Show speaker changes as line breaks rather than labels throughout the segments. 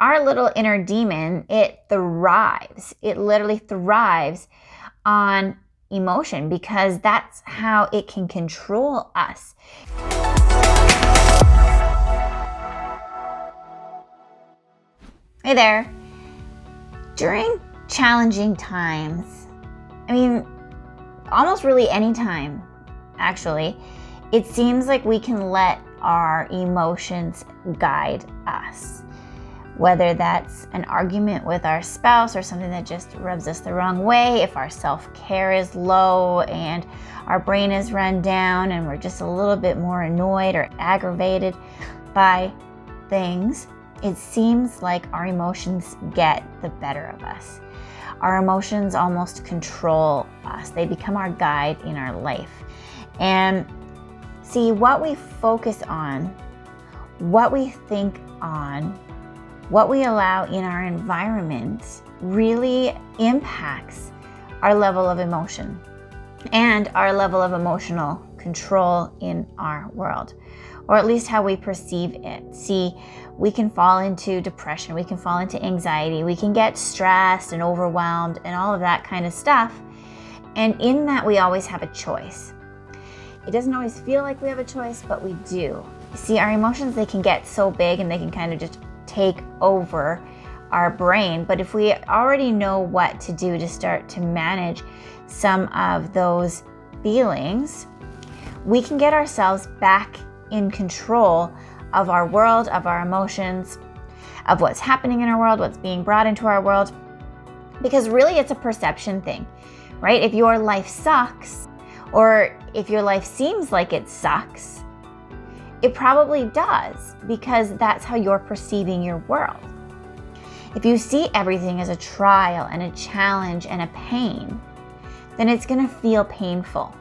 our little inner demon, it thrives. It literally thrives on emotion because that's how it can control us. Hey there. During challenging times, almost really any time, actually, it seems like we can let our emotions guide us. Whether that's an argument with our spouse or something that just rubs us the wrong way, if our self-care is low and our brain is run down and we're just a little bit more annoyed or aggravated by things, it seems like our emotions get the better of us. Our emotions almost control us. They become our guide in our life. And see, what we focus on, what we think on, what we allow in our environment really impacts our level of emotion and our level of emotional control in our world, or at least how we perceive it. See, we can fall into depression, we can fall into anxiety, we can get stressed and overwhelmed and all of that kind of stuff. And in that, we always have a choice. It doesn't always feel like we have a choice, but we do. See, our emotions, they can get so big and they can kind of just take over our brain. But if we already know what to do to start to manage some of those feelings, we can get ourselves back in control of our world, of our emotions, of what's happening in our world, what's being brought into our world. Because really, it's a perception thing, right? If your life sucks, or if your life seems like it sucks, it probably does, because that's how you're perceiving your world. If you see everything as a trial and a challenge and a pain, then it's going to feel painful.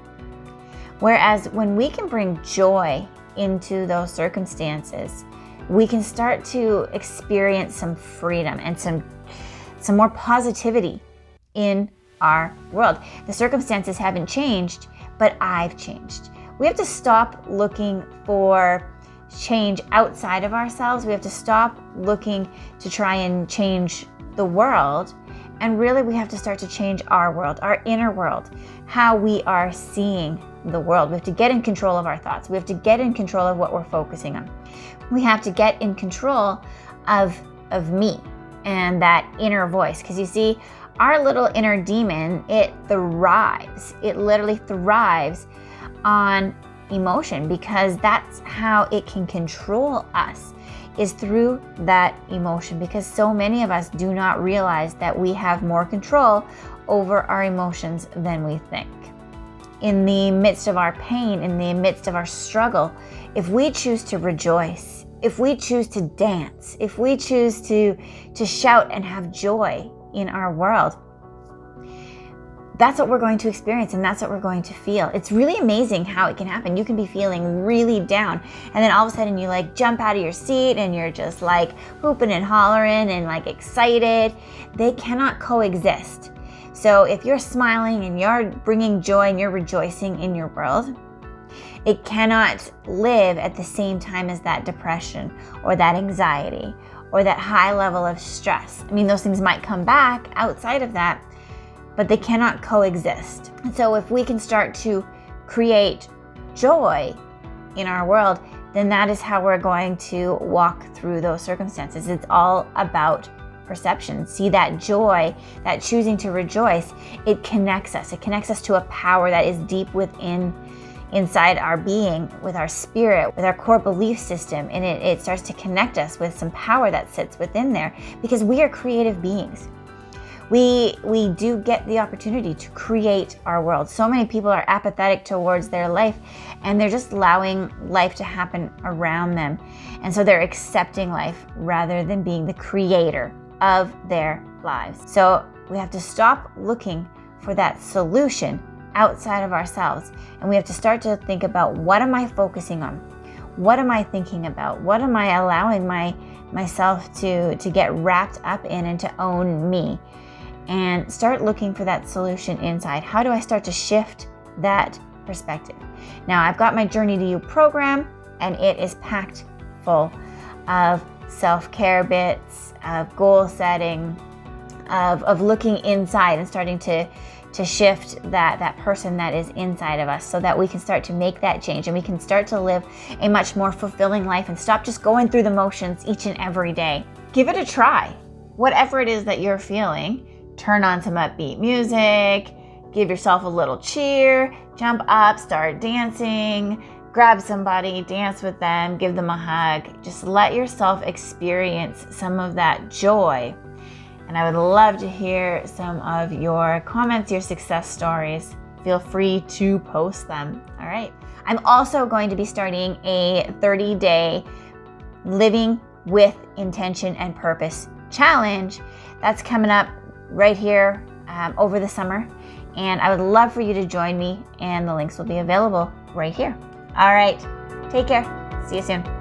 Whereas when we can bring joy into those circumstances, we can start to experience some freedom and some more positivity in our world. The circumstances haven't changed, but I've changed. We have to stop looking for change outside of ourselves. We have to stop looking to try and change the world. And really, we have to start to change our world, our inner world, how we are seeing the world. We have to get in control of our thoughts. We have to get in control of what we're focusing on. We have to get in control of me and that inner voice. Because you see, our little inner demon, it thrives. It literally thrives on emotion because that's how it can control us, is through that emotion. Because so many of us do not realize that we have more control over our emotions than we think. In the midst of our pain, in the midst of our struggle, if we choose to rejoice, if we choose to dance, if we choose to shout and have joy in our world, that's what we're going to experience and that's what we're going to feel. It's really amazing how it can happen. You can be feeling really down and then all of a sudden you jump out of your seat and you're just hooping and hollering and excited. They cannot coexist. So if you're smiling and you're bringing joy and you're rejoicing in your world, it cannot live at the same time as that depression or that anxiety or that high level of stress. Those things might come back outside of that, but they cannot coexist. And so if we can start to create joy in our world, then that is how we're going to walk through those circumstances. It's all about perception. See, that joy, that choosing to rejoice, it connects us. It connects us to a power that is deep inside our being, with our spirit, with our core belief system. And it starts to connect us with some power that sits within there because we are creative beings. We do get the opportunity to create our world. So many people are apathetic towards their life and they're just allowing life to happen around them. And so they're accepting life rather than being the creator of their lives. So we have to stop looking for that solution outside of ourselves. And we have to start to think about, what am I focusing on? What am I thinking about? What am I allowing myself to get wrapped up in and to own me? And start looking for that solution inside. How do I start to shift that perspective? Now, I've got my Journey to You program, and it is packed full of self-care bits, of goal setting, of looking inside and starting to shift that person that is inside of us, so that we can start to make that change and we can start to live a much more fulfilling life and stop just going through the motions each and every day. Give it a try. Whatever it is that you're feeling, turn on some upbeat music, give yourself a little cheer, jump up, start dancing, grab somebody, dance with them, give them a hug. Just let yourself experience some of that joy. And I would love to hear some of your comments, your success stories. Feel free to post them. All right. I'm also going to be starting a 30-day living with intention and purpose challenge that's coming up right here over the summer. And I would love for you to join me, and the links will be available right here. All right. Take care. See you soon.